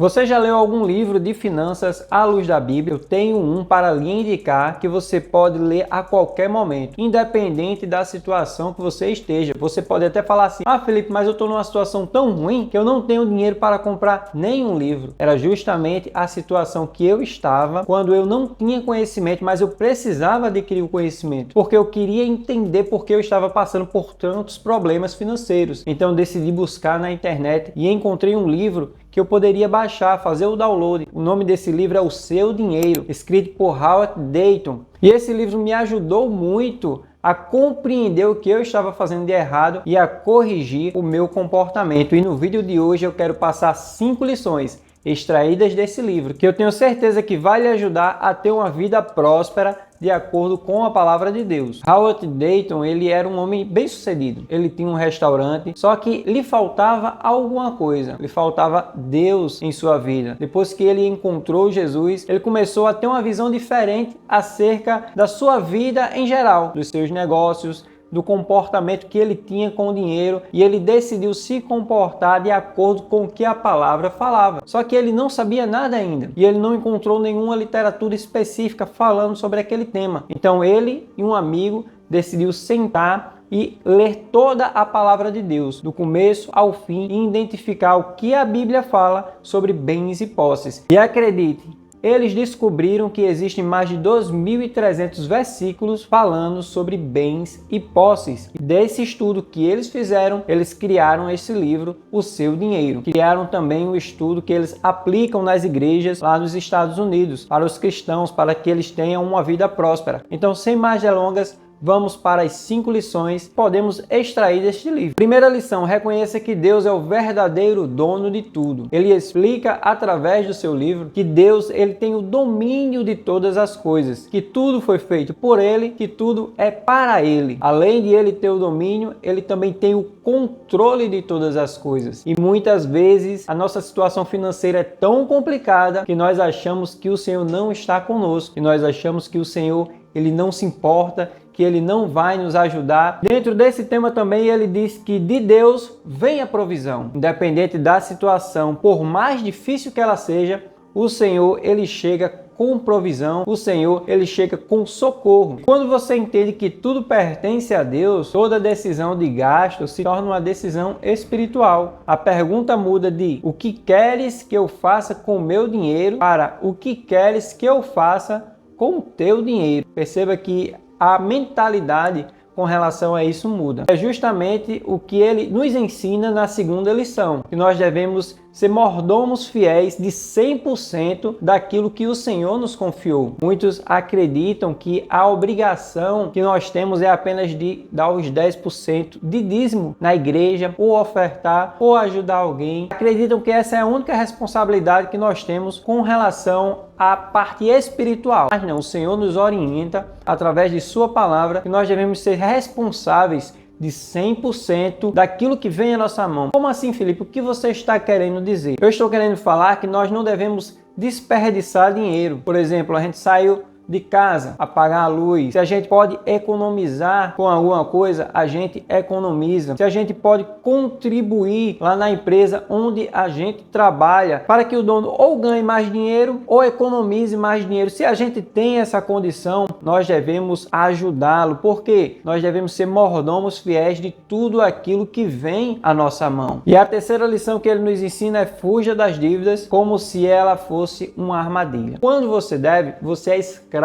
Você já leu algum livro de finanças à luz da Bíblia? Eu tenho um para lhe indicar que você pode ler a qualquer momento, independente da situação que você esteja. Você pode até falar assim: ah, Felipe, mas eu estou numa situação tão ruim que eu não tenho dinheiro para comprar nenhum livro. Era justamente a situação que eu estava quando eu não tinha conhecimento, mas eu precisava adquirir o conhecimento, porque eu queria entender por que eu estava passando por tantos problemas financeiros. Então eu decidi buscar na internet e encontrei um livro que eu poderia baixar, fazer o download. O nome desse livro é O Seu Dinheiro, escrito por Howard Dayton. E esse livro me ajudou muito a compreender o que eu estava fazendo de errado e a corrigir o meu comportamento. E no vídeo de hoje eu quero passar 5 lições extraídas desse livro, que eu tenho certeza que vai lhe ajudar a ter uma vida próspera de acordo com a palavra de Deus. Howard Dayton, ele era um homem bem-sucedido. Ele tinha um restaurante, só que lhe faltava alguma coisa. Lhe faltava Deus em sua vida. Depois que ele encontrou Jesus, ele começou a ter uma visão diferente acerca da sua vida em geral, dos seus negócios, do comportamento que ele tinha com o dinheiro, e ele decidiu se comportar de acordo com o que a palavra falava. Só que ele não sabia nada ainda e ele não encontrou nenhuma literatura específica falando sobre aquele tema. Então ele e um amigo decidiu sentar e ler toda a palavra de Deus, do começo ao fim, e identificar o que a Bíblia fala sobre bens e posses. E acredite, eles descobriram que existem mais de 2.300 versículos falando sobre bens e posses. E desse estudo que eles fizeram, eles criaram esse livro, O Seu Dinheiro. Criaram também um estudo que eles aplicam nas igrejas lá nos Estados Unidos, para os cristãos, para que eles tenham uma vida próspera. Então, sem mais delongas, vamos para as 5 lições que podemos extrair deste livro. Primeira lição: reconheça que Deus é o verdadeiro dono de tudo. Ele explica através do seu livro que Deus, ele tem o domínio de todas as coisas, que tudo foi feito por ele, que tudo é para ele. Além de ele ter o domínio, ele também tem o controle de todas as coisas. E muitas vezes a nossa situação financeira é tão complicada que nós achamos que o Senhor não está conosco, que nós achamos que o Senhor, ele não se importa, que ele não vai nos ajudar. Dentro desse tema também ele diz que de Deus vem a provisão. Independente da situação, por mais difícil que ela seja, o Senhor, ele chega com provisão, o Senhor, ele chega com socorro. Quando você entende que tudo pertence a Deus, toda decisão de gasto se torna uma decisão espiritual. A pergunta muda de o que queres que eu faça com o meu dinheiro para o que queres que eu faça com o teu dinheiro. Perceba que a mentalidade com relação a isso muda. É justamente o que ele nos ensina na segunda lição, que nós devemos ser mordomos fiéis de 100% daquilo que o Senhor nos confiou. Muitos acreditam que a obrigação que nós temos é apenas de dar os 10% de dízimo na igreja, ou ofertar, ou ajudar alguém. Acreditam que essa é a única responsabilidade que nós temos com relação à parte espiritual. Mas não, o Senhor nos orienta através de sua palavra que nós devemos ser responsáveis de 100% daquilo que vem à nossa mão. Como assim, Felipe? O que você está querendo dizer? Eu estou querendo falar que nós não devemos desperdiçar dinheiro. Por exemplo, a gente saiu de casa, apagar a luz. Se a gente pode economizar com alguma coisa, a gente economiza. Se a gente pode contribuir lá na empresa onde a gente trabalha, para que o dono ou ganhe mais dinheiro ou economize mais dinheiro. Se a gente tem essa condição, nós devemos ajudá-lo, porque nós devemos ser mordomos fiéis de tudo aquilo que vem à nossa mão. E a terceira lição que ele nos ensina é: fuja das dívidas como se ela fosse uma armadilha. Quando você deve, você é escravo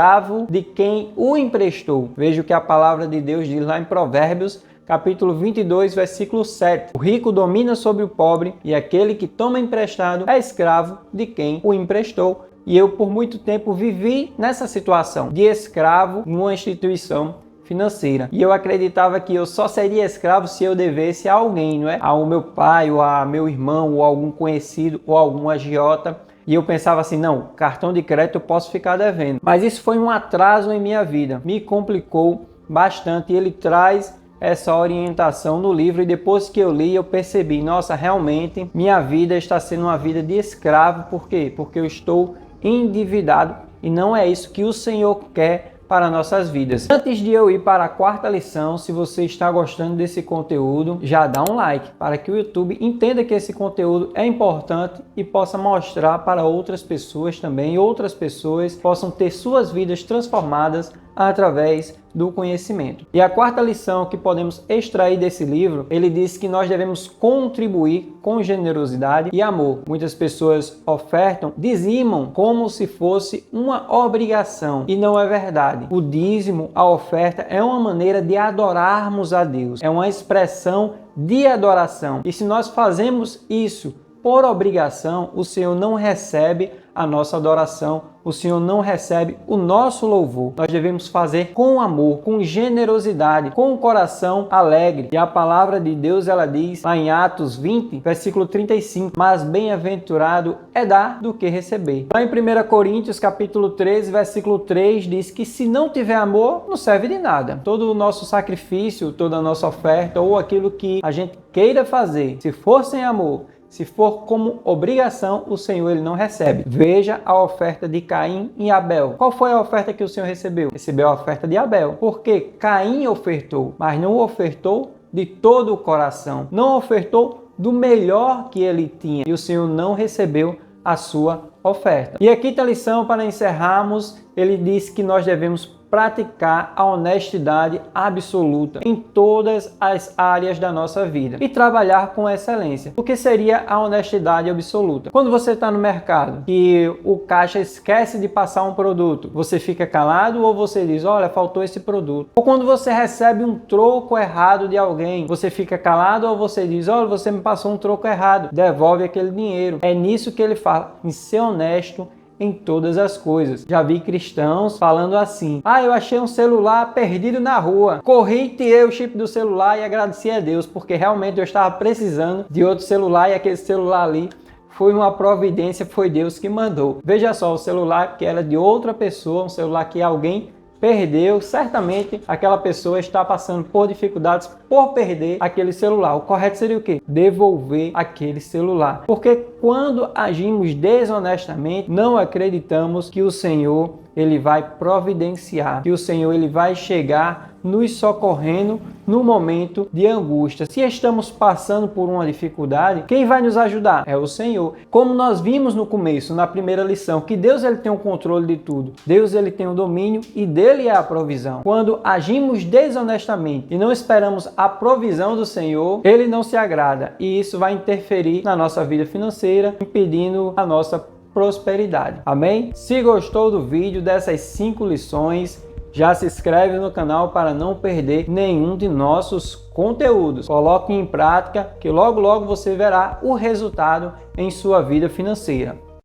de quem o emprestou. Veja o que a palavra de Deus diz lá em Provérbios, capítulo 22, versículo 7. O rico domina sobre o pobre, e aquele que toma emprestado é escravo de quem o emprestou. E eu, por muito tempo, vivi nessa situação de escravo numa instituição financeira. E eu acreditava que eu só seria escravo se eu devesse a alguém, não é? Ao meu pai, ou a meu irmão, ou algum conhecido, ou algum agiota. E eu pensava assim: não, cartão de crédito eu posso ficar devendo. Mas isso foi um atraso em minha vida, me complicou bastante. E ele traz essa orientação no livro, e depois que eu li, eu percebi: nossa, realmente minha vida está sendo uma vida de escravo. Por quê? Porque eu estou endividado, e não é isso que o Senhor quer para nossas vidas. Antes de eu ir para a quarta lição, se você está gostando desse conteúdo, já dá um like para que o YouTube entenda que esse conteúdo é importante e possa mostrar para outras pessoas também, e outras pessoas possam ter suas vidas transformadas através do conhecimento. E a quarta lição que podemos extrair desse livro, ele diz que nós devemos contribuir com generosidade e amor. Muitas pessoas ofertam, dizimam como se fosse uma obrigação, e não é verdade. O dízimo, a oferta, é uma maneira de adorarmos a Deus, é uma expressão de adoração. E se nós fazemos isso por obrigação, o Senhor não recebe a nossa adoração, o Senhor não recebe o nosso louvor. Nós devemos fazer com amor, com generosidade, com o coração alegre. E a palavra de Deus, ela diz lá em Atos 20, versículo 35, mas bem-aventurado é dar do que receber. Lá em 1 Coríntios, capítulo 13, versículo 3, diz que se não tiver amor, não serve de nada. Todo o nosso sacrifício, toda a nossa oferta ou aquilo que a gente queira fazer, se for sem amor, se for como obrigação, o Senhor ele não recebe. Veja a oferta de Caim e Abel. Qual foi a oferta que o Senhor recebeu? Recebeu a oferta de Abel. Porque Caim ofertou, mas não ofertou de todo o coração. Não ofertou do melhor que ele tinha. E o Senhor não recebeu a sua oferta. E aqui está a lição para encerrarmos. Ele diz que nós devemos praticar a honestidade absoluta em todas as áreas da nossa vida e trabalhar com excelência. O que seria a honestidade absoluta? Quando você está no mercado e o caixa esquece de passar um produto, você fica calado ou você diz, olha, faltou esse produto? Ou quando você recebe um troco errado de alguém, você fica calado ou você diz, olha, você me passou um troco errado, devolve aquele dinheiro. É nisso que ele fala, em ser honesto em todas as coisas. Já vi cristãos falando assim, eu achei um celular perdido na rua, corri, tirei o chip do celular e agradeci a Deus, porque realmente eu estava precisando de outro celular e aquele celular ali foi uma providência, foi Deus que mandou. Veja só, o celular que era de outra pessoa, um celular que alguém perdeu, certamente aquela pessoa está passando por dificuldades por perder aquele celular. O correto seria o quê? Devolver aquele celular. Porque quando agimos desonestamente, não acreditamos que o Senhor ele vai providenciar, que o Senhor ele vai chegar nos socorrendo no momento de angústia. Se estamos passando por uma dificuldade, quem vai nos ajudar? É o Senhor. Como nós vimos no começo, na primeira lição, que Deus ele tem o controle de tudo. Deus ele tem o domínio e dele é a provisão. Quando agimos desonestamente e não esperamos a provisão do Senhor, ele não se agrada e isso vai interferir na nossa vida financeira, impedindo a nossa prosperidade. Amém? Se gostou do vídeo, dessas 5 lições, já se inscreve no canal para não perder nenhum de nossos conteúdos. Coloque em prática que logo logo você verá o resultado em sua vida financeira.